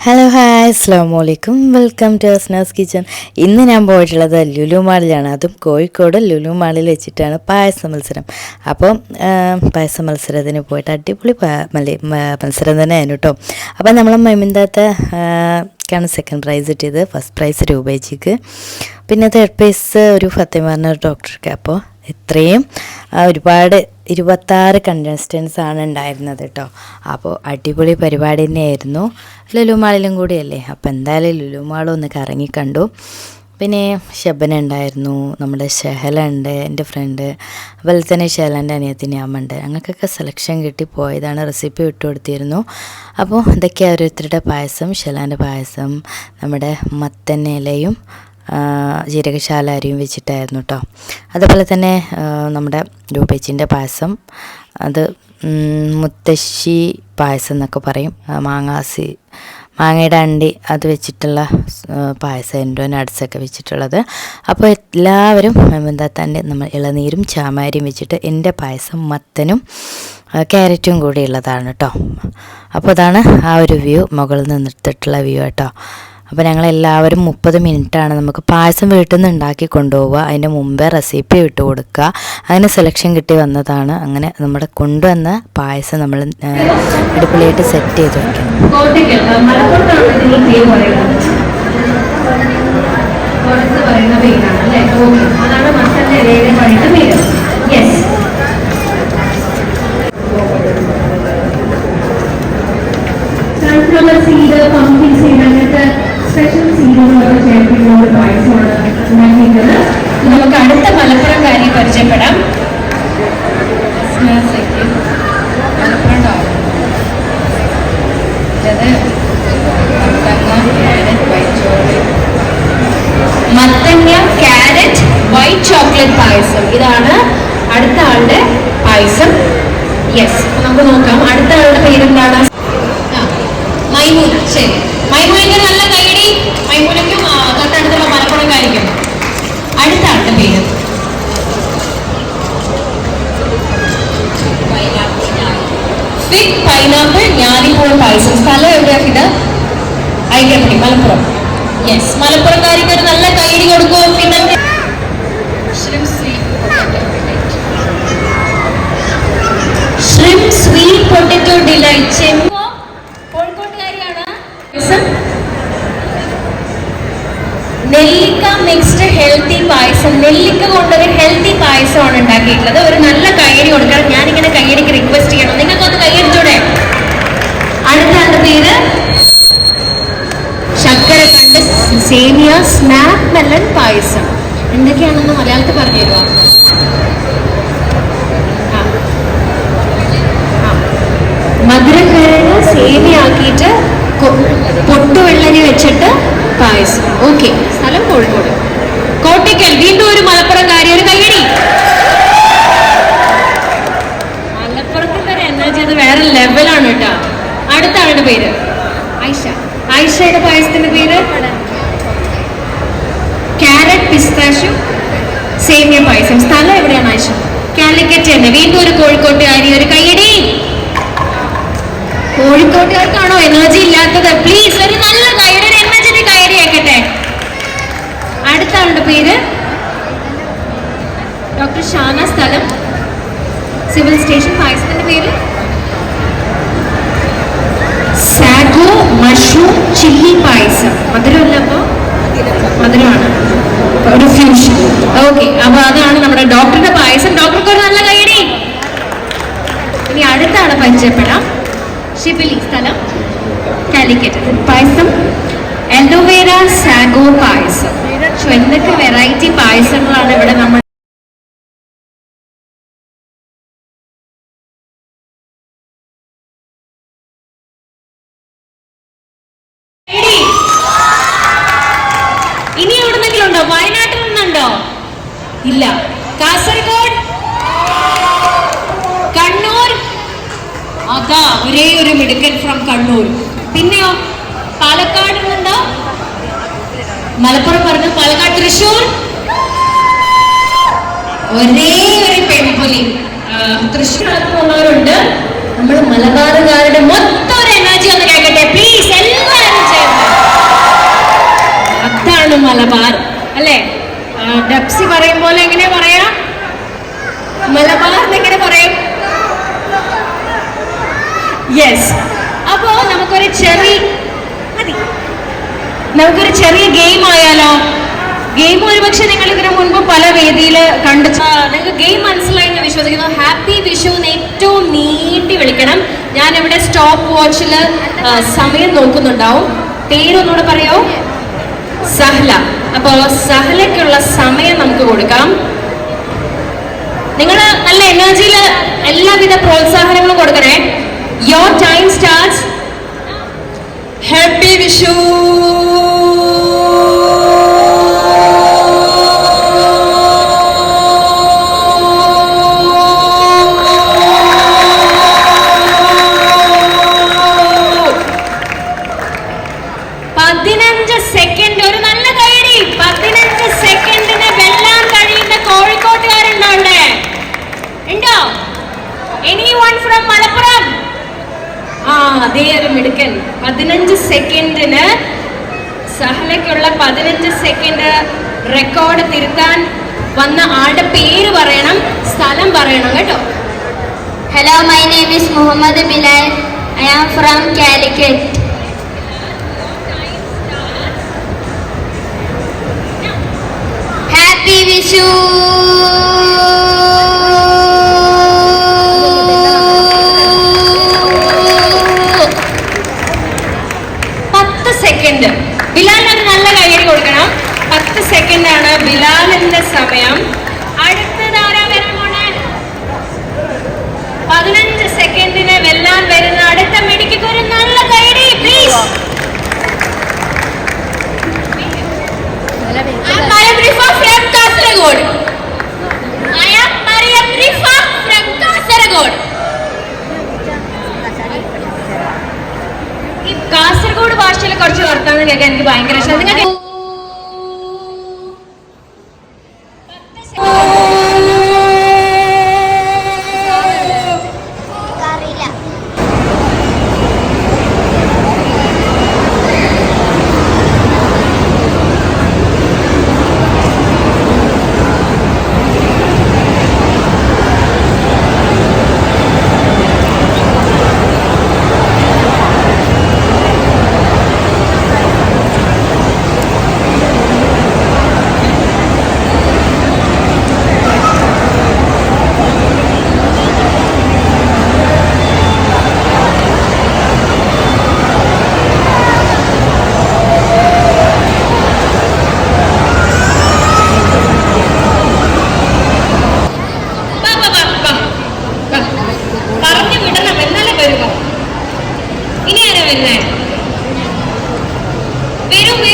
Hello hi അസ്സലാമു അലൈക്കും welcome to Asnas kitchen. ഇന്ന് ഞാൻ പോയിട്ടുള്ളത് ലുലു മാളിലാണ്. അതും കോഴിക്കോട് ലുലു മാളിൽ വെച്ചിട്ടാണ് പായസ മത്സരം. അപ്പം പായസ മത്സരത്തിന് പോയിട്ട് അടിപൊളി മത്സരം തന്നെയായിരുന്നു കേട്ടോ. അപ്പം നമ്മൾ മൈമിന്താത്തക്കാണ് സെക്കൻഡ് പ്രൈസ് കിട്ടിയത്. ഫസ്റ്റ് പ്രൈസ് രൂപേച്ചിക്ക്, പിന്നെ തേർഡ് പ്രൈസ് ഒരു ഫത്തിമ പറഞ്ഞ ഒരു ഡോക്ടർക്ക്. അപ്പോൾ ഇത്രയും ഒരുപാട് 26 കണ്ടസ്റ്റൻസ് ആണ് ഉണ്ടായിരുന്നത് കേട്ടോ. അപ്പോൾ അടിപൊളി പരിപാടി തന്നെയായിരുന്നു. ലുലു മാളിലും കൂടിയല്ലേ, അപ്പോൾ എന്തായാലും ലുലു മാളും ഒന്ന് കറങ്ങി കണ്ടു. പിന്നെ ഷബന ഉണ്ടായിരുന്നു, നമ്മുടെ ഷെഹല ഉണ്ട്, എൻ്റെ ഫ്രണ്ട്, അതുപോലെ തന്നെ ഷെഹലൻ്റെ അനിയത്തിൻ്റെ അമ്മ ഉണ്ട്. ഞങ്ങൾക്കൊക്കെ സെലക്ഷൻ കിട്ടി പോയതാണ്, റെസിപ്പി വിട്ടു കൊടുത്തിരുന്നു. അപ്പോൾ ഇതൊക്കെ ഓരോരുത്തരുടെ പായസം, ഷെഹലാൻ്റെ പായസം നമ്മുടെ മത്തനിലയും ജീരകശാല അരിയും വെച്ചിട്ടായിരുന്നു കേട്ടോ. അതുപോലെ തന്നെ നമ്മുടെ രൂപേച്ചിൻ്റെ പായസം, അത് മുത്തശ്ശി പായസം എന്നൊക്കെ പറയും, മാങ്ങയുടെ അണ്ടി അത് വെച്ചിട്ടുള്ള പായസം, എൻഡോ നട്ട്സൊക്കെ വെച്ചിട്ടുള്ളത്. അപ്പോൾ എല്ലാവരും എന്താത്താൻ്റെ നമ്മൾ ഇളനീരും ചാമാരിയും വെച്ചിട്ട്, എൻ്റെ പായസം മത്തനും ക്യാരറ്റും കൂടി ഉള്ളതാണ് കേട്ടോ. അപ്പോൾ അതാണ് ആ ഒരു വ്യൂ, മുകളിൽ നിന്നെടുത്തിട്ടുള്ള വ്യൂ കേട്ടോ. അപ്പോൾ ഞങ്ങളെല്ലാവരും 30 മിനിറ്റാണ് നമുക്ക് പായസം വീട്ടിൽ നിന്ന് ഉണ്ടാക്കി കൊണ്ടുപോവുക. അതിൻ്റെ മുമ്പേ റെസിപ്പി ഇട്ട് കൊടുക്കുക. അങ്ങനെ സെലക്ഷൻ കിട്ടി വന്നതാണ്. അങ്ങനെ നമ്മുടെ കൊണ്ടുവന്ന പായസം നമ്മൾ അടിപൊളിയായിട്ട് സെറ്റ് ചെയ്ത് വയ്ക്കണം. സ്പെഷ്യൽ സീഡുകളൊക്കെ ചേർത്തിട്ടുള്ള പായസമാണ് ഉണ്ടാക്കിയിട്ടുള്ളത്. നമുക്ക് അടുത്ത മലപ്പുറംകാരി പരിചയപ്പെടാം. മത്തങ്ങ ക്യാരറ്റ് വൈറ്റ് ചോക്ലേറ്റ് പായസം, ഇതാണ് അടുത്ത ആളുടെ പായസം. യെസ്, നമുക്ക് നോക്കാം അടുത്ത ആളുടെ പേരെന്താണ്? മൈമൂന. ശരി, മൈമൂനയ്ക്ക് നല്ല കൈയടി. മൈമൂനയ്ക്കും തൊട്ടടുത്തുള്ള മലപ്പുറംകാരിക്കും. അടുത്ത ആളുടെ പേര് സ്വിറ്റ് പൈനാപ്പിൾ ഞാലിപ്പൂൾ പായസം. സ്ഥലം എവിടെയാക്കിട്ട്? ഐക്യപ്പടി, മലപ്പുറം. യെസ്, മലപ്പുറംകാരിക്ക് ഒരു നല്ല കൈയടി കൊടുക്കൂ. പിന്നെ ഷ്രിംപ് സ്വീറ്റ് പൊട്ടറ്റോ ഡിലൈറ്റ്. നെല്ലിക്ക മിക്സ്ഡ് ഹെൽത്തി പായസം, നെല്ലിക്ക കൊണ്ടൊരു ഹെൽത്തി പായസമാണ് ഉണ്ടാക്കിയിട്ടുള്ളത്. ഒരു നല്ല കയ്യടി കൊടുക്കണം. ഞാനിങ്ങനെ കയ്യടിക്ക് റിക്വസ്റ്റ് ചെയ്യണം, നിങ്ങൾക്കൊന്ന് കയ്യടിച്ചൂടെ? അടുത്ത ആളുടെ പേര് ശർക്കര കണ്ട് സേമിയ സ്നാപ്പ് മെലൺ പായസം. എന്തൊക്കെയാണെന്ന് മലയാളത്തിൽ പറഞ്ഞു തരുമോ? മധുരക്കിഴങ്ങ് സേമിയ ആക്കിയിട്ട് പൊട്ടുവെള്ളരി വെച്ചിട്ട് പായസം. ഓക്കെ, സ്ഥലം കോഴിക്കോട്. കോട്ടയ്ക്കൽ, വീണ്ടും ഒരു മലപ്പുറംകാരി, ഒരു കയ്യടി. മലപ്പുറത്തിന്റെ ഒരു എനർജി അത് വേറെ ലെവലാണ് കേട്ടോ. അടുത്ത ആളുടെ പേര് ഐഷ. ഐഷയുടെ പായസത്തിന്റെ പേര് ക്യാരറ്റ് പിസ്താഷ്യൂ സേമിയ പായസം. സ്ഥലം എവിടെയാണ് ഐഷ? കാലിക്കറ്റ് തന്നെ. വീണ്ടും ഒരു കോഴിക്കോട്ടുകാരി, ഒരു കയ്യടി. കോഴിക്കോട്ടുകാർക്കാണോ എനർജി ഇല്ലാത്തത്? പ്ലീസ് ഒരു നല്ല കയ്യടി, ഒരു എനർജി കയ്യടി ആക്കട്ടെ. അടുത്ത ആളുടെ പേര് ഡോക്ടർ ഷാന. സ്ഥലം സിവിൽ സ്റ്റേഷൻ. പായസത്തിന്റെ പേര് സാഗോ മഷ്റൂം ചില്ലി പായസം. മധുരമല്ല, അപ്പോൾ മധുരമാണ്, ഒരു ഫ്യൂഷൻ. ഓക്കെ, അപ്പൊ അതാണ് നമ്മുടെ ഡോക്ടറുടെ പായസം. ഡോക്ടർക്ക് ഒരു നല്ല കയ്യടി. ഇനി അടുത്ത ആളെ പരിചയപ്പെടാം. ഷിബിലി. സ്ഥലം കാലിക്കറ്റ്. പായസം എലോവേര സാഗോ പായസം. എന്തൊക്കെ വെറൈറ്റി പായസങ്ങളാണ് ഇവിടെ നമ്മൾ ഇനി എവിടുന്നെങ്കിലും ഉണ്ടോ? വയനാട്ടിൽ നിന്നുണ്ടോ? ഇല്ല. കാസർഗോഡ്, കണ്ണൂർ, അതാ ഒരേ ഒരു മിടുക്കൻ ഫ്രം കണ്ണൂർ. പിന്നെയോ പാലക്കാട് നിന്നുണ്ടോ? മലപ്പുറം പറഞ്ഞു. പാലക്കാട്, തൃശ്ശൂർ, ഒരേ ഒരു പെൺപുലി തൃശ്ശൂർ ഉള്ളവരുണ്ട്. നമ്മൾ മലബാറുകാരുടെ മൊത്തം ഒരു എനർജി ഒന്ന് കേൾക്കട്ടെ പ്ലീസ് എല്ലാവരും. നമുക്കൊരു ചെറിയ ഗെയിം ആയാലോ? ഗെയിം ഒരുപക്ഷെ നിങ്ങൾ ഇതിനു മുൻപ് പല വേദിയിൽ കണ്ടു. നിങ്ങൾക്ക് ഗെയിം മനസ്സിലായി എന്ന് വിശ്വസിക്കുന്നു. ഹാപ്പി വിഷു എന്ന് ഏറ്റവും നീട്ടി വിളിക്കണം. ഞാൻ ഇവിടെ സ്റ്റോപ്പ് വാച്ചിൽ സമയം നോക്കുന്നുണ്ടാവും. പേരൊന്നുകൂടെ പറയോ? സഹല. അപ്പോൾ സഹലയ്ക്കുള്ള സമയം നമുക്ക് കൊടുക്കാം. നിങ്ങൾ നല്ല എനർജിയിൽ എല്ലാവിധ പ്രോത്സാഹനങ്ങളും കൊടുക്കണേ. Your time starts. Happy Vishu. അതേ ഒരു മിടുക്കൻ. 15 സെക്കൻഡിന് സഹലയ്ക്കുള്ള 15 സെക്കൻഡ് റെക്കോർഡ് തിരുത്താൻ വന്ന ആളുടെ പേര് പറയണം, സ്ഥലം പറയണം കേട്ടോ. Hello, my name is Muhammad Bilal. I am from Calicut. Happy Vishu. 10 second. ബിലാലിന് നല്ല കയ്യടി കൊടുക്കണം. 10 സെക്കൻഡാണ് ബിലാലിന്റെ സമയം. അടുത്തതാരാ വരാൻ പോണേ? 15 സെക്കൻഡിന് വെല്ലാൻ വരുന്ന അടുത്ത മെഡിക്ക് ഒരു നല്ല കയ്യടി please. Mariam Rifa from Kasaragod. I am Mariam Rifa from Kasaragod. ഈ കാസർഗോഡ് ഭാഷയിൽ കുറച്ച് വർത്താനം കേൾക്കാൻ എനിക്ക് ഭയങ്കര ഇഷ്ടം.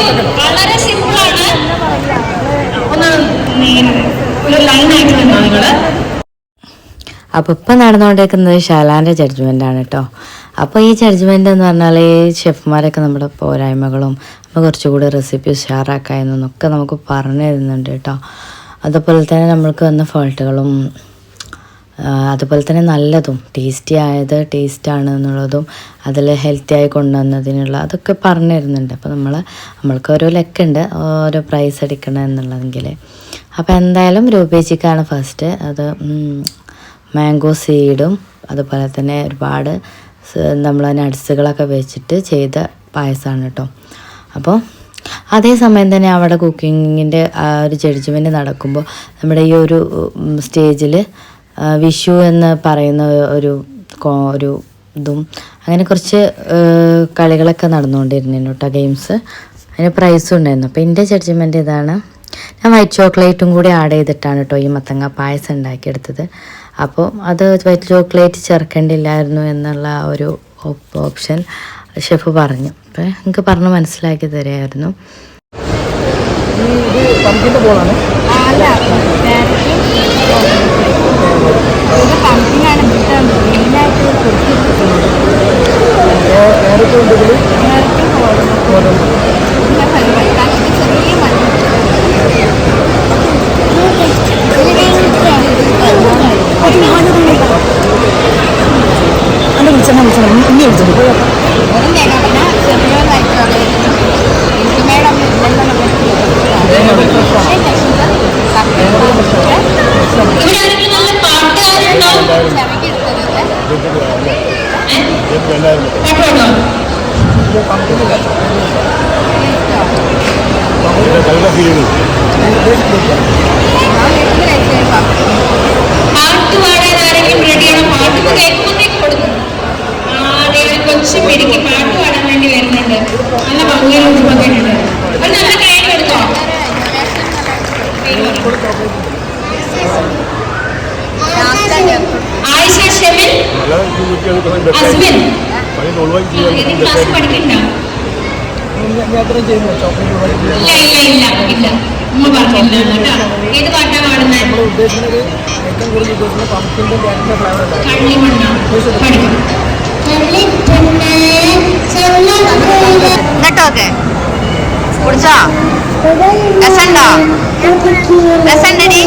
നിങ്ങൾക്ക് വളരെ സിമ്പിളാണ്. ഒരു ലൈനായിട്ട് വന്നോ നിങ്ങള്. അപ്പോൾ ഇപ്പം നടന്നുകൊണ്ടിരിക്കുന്നത് ഷാലാൻ്റെ ജഡ്ജ്മെൻ്റാണ് കേട്ടോ. അപ്പോൾ ഈ ജഡ്ജ്മെൻ്റ് എന്ന് പറഞ്ഞാൽ ഈ ഷെഫ്മാരൊക്കെ നമ്മുടെ പോരായ്മകളും അപ്പോൾ കുറച്ചുകൂടി റെസിപ്പി ഉഷാറാക്കായെന്നൊക്കെ നമുക്ക് പറഞ്ഞു തരുന്നുണ്ട് കേട്ടോ. അതുപോലെ തന്നെ നമ്മൾക്ക് വന്ന ഫോൾട്ടുകളും അതുപോലെ തന്നെ നല്ലതും ടേസ്റ്റി ആയത് ടേസ്റ്റാണ് എന്നുള്ളതും അതിൽ ഹെൽത്തി ആയി കൊണ്ടുവന്നതിനുള്ള അതൊക്കെ പറഞ്ഞു തരുന്നുണ്ട്. അപ്പോൾ നമ്മൾക്ക് ഓരോ ലെക്കുണ്ട്, ഓരോ പ്രൈസ് അടിക്കണം എന്നുള്ളതെങ്കിൽ. അപ്പോൾ എന്തായാലും രൂപേച്ചിക്കാണ് ഫസ്റ്റ്. അത് മാംഗോ സീഡും അതുപോലെ തന്നെ ഒരുപാട് നമ്മൾ നട്ട്സുകളൊക്കെ വെച്ചിട്ട് ചെയ്ത പായസമാണ് കേട്ടോ. അപ്പോൾ അതേസമയം തന്നെ അവിടെ കുക്കിങ്ങിൻ്റെ ആ ഒരു ജഡ്ജ്മെൻറ്റ് നടക്കുമ്പോൾ നമ്മുടെ ഈ ഒരു സ്റ്റേജിൽ വിഷു എന്ന് പറയുന്ന ഒരു ഇതും അങ്ങനെ കുറച്ച് കളികളൊക്കെ നടന്നുകൊണ്ടിരുന്നു കേട്ടോ, ഗെയിംസ്. അതിന് പ്രൈസും ഉണ്ടായിരുന്നു. അപ്പോൾ എൻ്റെ ജഡ്ജ്മെൻറ്റ് ഇതാണ്. ഞാൻ വൈറ്റ് ചോക്ലേറ്റും കൂടി ആഡ് ചെയ്തിട്ടാണ് കേട്ടോ ഈ മത്തങ്ങ പായസം ഉണ്ടാക്കിയെടുത്തത്. അപ്പോൾ അത് വൈറ്റ് ചോക്ലേറ്റ് ചേർക്കേണ്ടില്ലായിരുന്നു എന്നുള്ള ഒരു ഓപ്ഷൻ ഷെഫ് പറഞ്ഞു. അപ്പോൾ എനിക്ക് പറഞ്ഞ് മനസ്സിലാക്കി തരുമായിരുന്നു. പാട്ട് പാടാൻ ആരെങ്കിലും റെഡിയാണ്? പാട്ട് കേൾക്കുമ്പോഴത്തേക്ക് കൊടുക്കും. കൊച്ചു പിടിക്ക് പാട്ട് പാടാൻ വേണ്ടി വരുന്നുണ്ട്. നല്ല ഭംഗിയിൽ ഉടുപ്പൊക്കെ ഉണ്ട്. ഒരു നല്ല കൈ കൊടുത്തോ. ആയിഷ ഷെമിൽ അസ്മിൻ ക്ലാസ് പഠിക്കണ്ട? ഇല്ല ഉമ്മ പറഞ്ഞില്ല കേട്ടോ. ഏത് പാട്ടാ പാടുന്നത്? കള്ളിമണ്ണ പഠിക്കും. എന്നിട്ടോക്കെ കുടിച്ചോ? രസണ്ടോ? രസണ്ടടി?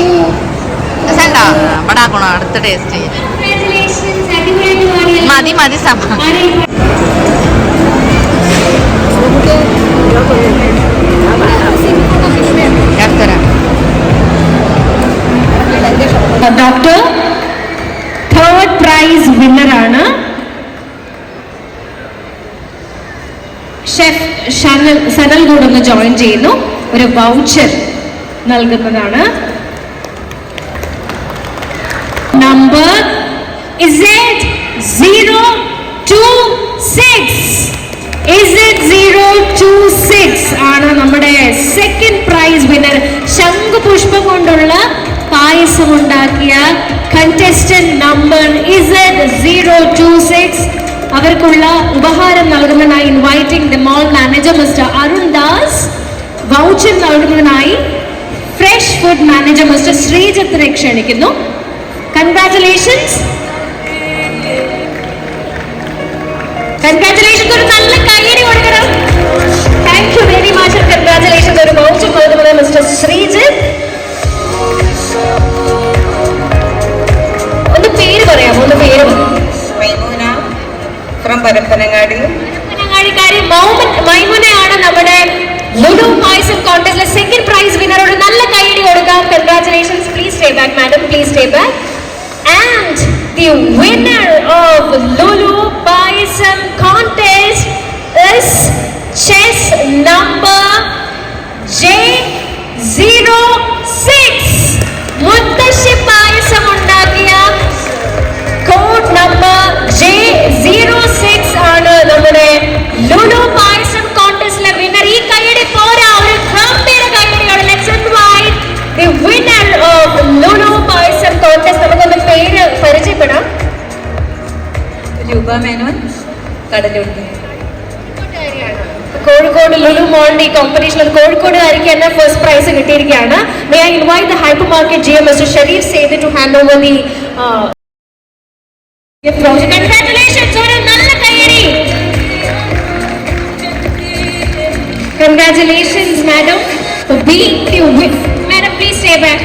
രസണ്ടോ? ഇവിടെ ആക്കണോ? അടുത്ത ടേസ്റ്റ് മതി സമ ഡോക്ടർ തേർഡ് പ്രൈസ് വിന്നറാണ് ഷെഫ് സനൽ കൂടെ ഒന്ന് ജോയിൻ ചെയ്യുന്നു. ഒരു വൗച്ചർ നൽകുന്നതാണ്. നമ്പർ Z026 ആണ് നമ്മുടെ സെക്കൻഡ് പ്രൈസ് വിന്നർ. ശംഖുപുഷ്പം കൊണ്ടുള്ള പായസം ഉണ്ടാക്കിയ കണ്ടസ്റ്റന്റ് നമ്പർ Z026. അവർക്കുള്ള ഉപഹാരം നൽകുന്നതിനായി inviting the mall manager mister Arun Das. Voucher നൽകുന്നതിനായി ഫ്രഷ് ഫുഡ് മാനേജർ മിസ്റ്റർ ശ്രീജിത്തിനെ ക്ഷണിക്കുന്നു. കൺഗ്രാറ്റുലേഷൻസ്. ഒരു നല്ല കയ്യടി കൊടുക്കണം. Thank you very much. Congratulations. ഒരു വൗച്ചർ നൽകുന്നത് മിസ്റ്റർ ശ്രീജിത്ത്. ഒന്ന് പേര് പറയാമോ? ഒന്ന് പേര് പരപ്പനങ്ങാടിക്കാരി മൈമുനയാണ് നമ്മുടെ ലുലു പായസം കോൺടെസ്റ്റിലെ സെക്കൻഡ് പ്രൈസ് വിന്നർ. ഒരു നല്ല കൈയടി കൊടുക്കാം. Congratulations. Please stay back madam, please stay back. And the winner of Lulu payasam contest is chest number J06. മുത്തശ്ശി പായസം ഉണ്ടാക്കിയ കോഡ് നമ്പർ J06 ആണ് നമ്മുടെ ലുലു പായസം കോൺടെസ്റ്റിലെ വിന്നർ. ഈ കൈയടി പോരാ, ഒരു ഗംഭീര കൈയടിയാണ്. Let's invite the winner of Lulu payasam contest. നമുക്കൊന്ന് പേര് പരിചയപ്പെടാം. രൂപ മേനോൻ, കടലുണ്ടി. കോഴിക്കോട് ലുലു മോളിന്റെ ഈ കോമ്പറ്റീഷനിൽ കോഴിക്കോടുകാരിക്ക് തന്നെ ഫസ്റ്റ് പ്രൈസ് കിട്ടിയിരിക്കുകയാണ്. May I invite the hyper market GM mister Sharif Saed to hand over the Congratulations. ഒരു നല്ല കൈയടി. Congratulations madam for being the winner. Madam, please stay back.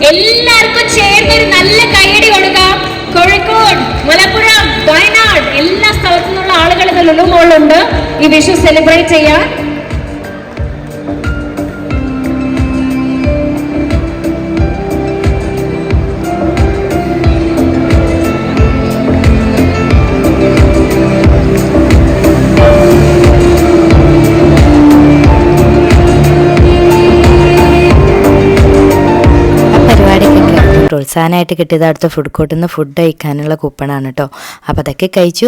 എല്ലാവർക്കും ചേർന്ന് ഒരു നല്ല കൈയടി കൊടുക്കാം. കോഴിക്കോട്, മലപ്പുറം, വയനാട് എല്ലാ സ്ഥലത്തു നിന്നുള്ള ആളുകൾ ഇത് ലുലു മോളിലുണ്ട് ഈ വിഷു സെലിബ്രേറ്റ് ചെയ്യാൻ. പ്രോത്സാഹനമായിട്ട് കിട്ടിയത് അടുത്ത ഫുഡ് കോർട്ടിൽ നിന്ന് ഫുഡ് കഴിക്കാനുള്ള കൂപ്പണാണ് കേട്ടോ. അപ്പോൾ അതൊക്കെ കഴിച്ചു.